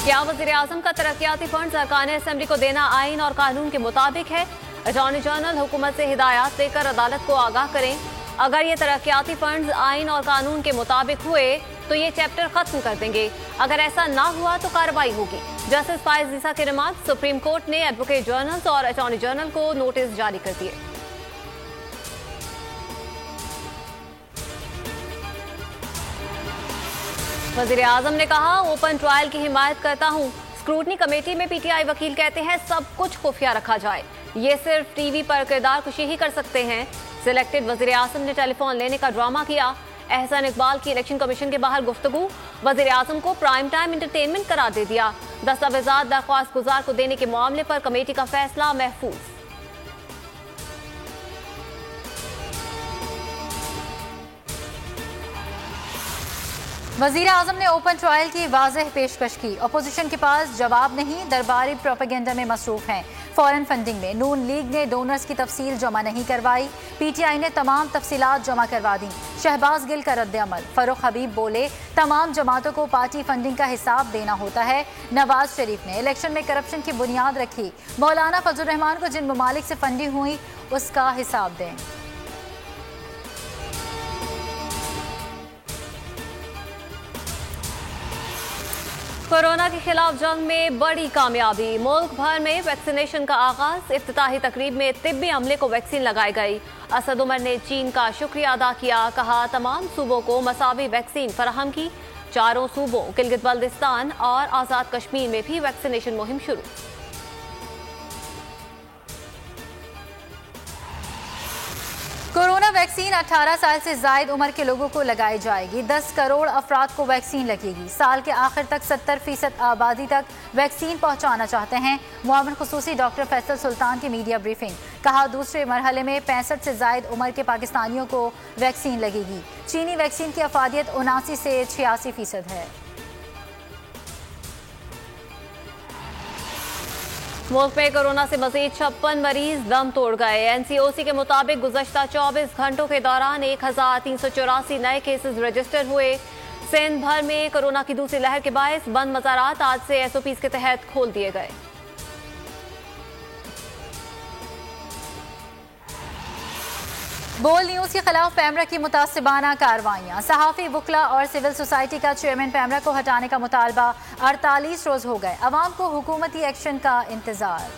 क्या वज़ीर-ए-आज़म का तरक्याती फंड अरकान असेंबली को देना आइन और कानून के मुताबिक है? अटॉर्नी जनरल हुकूमत से हिदायत देकर अदालत को आगाह करें। अगर ये तरक्याती फंड आइन और कानून के मुताबिक हुए तो ये चैप्टर खत्म कर देंगे। अगर ऐसा ना हुआ तो कार्रवाई होगी। जस्टिस फाइज ईसा के रिमांड सुप्रीम कोर्ट ने एडवोकेट जनरल और अटॉर्नी जनरल को नोटिस जारी कर दिए। वज़ीर-ए-आज़म ने कहा, ओपन ट्रायल की हिमायत करता हूं। स्क्रूटनी कमेटी में पीटीआई वकील कहते हैं सब कुछ खुफिया रखा जाए। ये सिर्फ टीवी पर किरदार कुशी ही कर सकते हैं। सिलेक्टेड वज़ीर-ए-आज़म ने टेलीफोन लेने का ड्रामा किया। एहसान इकबाल की इलेक्शन कमीशन के बाहर गुफ्तगू। वज़ीर-ए-आज़म को प्राइम टाइम इंटरटेनमेंट करार दे दिया। दस्तावेजात दरख्वास्त गुजार को देने के मामले पर कमेटी का फैसला महफूज। वज़ीर आज़म ने ओपन ट्रायल की वाज़ेह पेशकश की। अपोजिशन के पास जवाब नहीं, दरबारी प्रोपेगेंडा में मसरूफ हैं। फॉरेन फंडिंग में नून लीग ने डोनर्स की तफसील जमा नहीं करवाई। पीटीआई ने तमाम तफसीलात जमा करवा दी। शहबाज गिल का रद्द-ए-अमल। फरूख हबीब बोले, तमाम जमातों को पार्टी फंडिंग का हिसाब देना होता है। नवाज शरीफ ने इलेक्शन में करप्शन की बुनियाद रखी। मौलाना फजल रहमान को जिन ममालिक से फंडिंग हुई उसका हिसाब दें। कोरोना के खिलाफ जंग में बड़ी कामयाबी। मुल्क भर में वैक्सीनेशन का आगाज। इफ्तिताही तकरीब में तिब्बी अमले को वैक्सीन लगाई गई। असद उमर ने चीन का शुक्रिया अदा किया। कहा, तमाम सूबों को मसावी वैक्सीन फराहम की। चारों सूबों गिलगित बल्दिस्तान और आज़ाद कश्मीर में भी वैक्सीनेशन मुहिम शुरू। कोरोना वैक्सीन 18 साल से जायद उम्र के लोगों को लगाई जाएगी। 10 करोड़ अफराद को वैक्सीन लगेगी। साल के आखिर तक 70% आबादी तक वैक्सीन पहुंचाना चाहते हैं। मुआविन खुसूसी डॉक्टर फैसल सुल्तान की मीडिया ब्रीफिंग। कहा, दूसरे मरहले में 65 से जायद उम्र के पाकिस्तानियों को वैक्सीन लगेगी। चीनी वैक्सीन की अफादियत 79 से 86% है। मुल्क में कोरोना से मजीद 56 मरीज दम तोड़ गए। एनसीओसी के मुताबिक गुज़श्ता 24 घंटों के दौरान 1384 नए केसेस रजिस्टर हुए। सिंध भर में कोरोना की दूसरी लहर के बायस बंद मज़ारात आज से एसओपी के तहत खोल दिए गए। बोल न्यूज़ के खिलाफ पैमरा की मुतासिबाना कार्रवाइयाँ। सहाफ़ी, वकला और सिविल सोसाइटी का चेयरमैन पैमरा को हटाने का मुतालबा। 48 रोज़ हो गए, अवाम को हुकूमती एक्शन का इंतजार।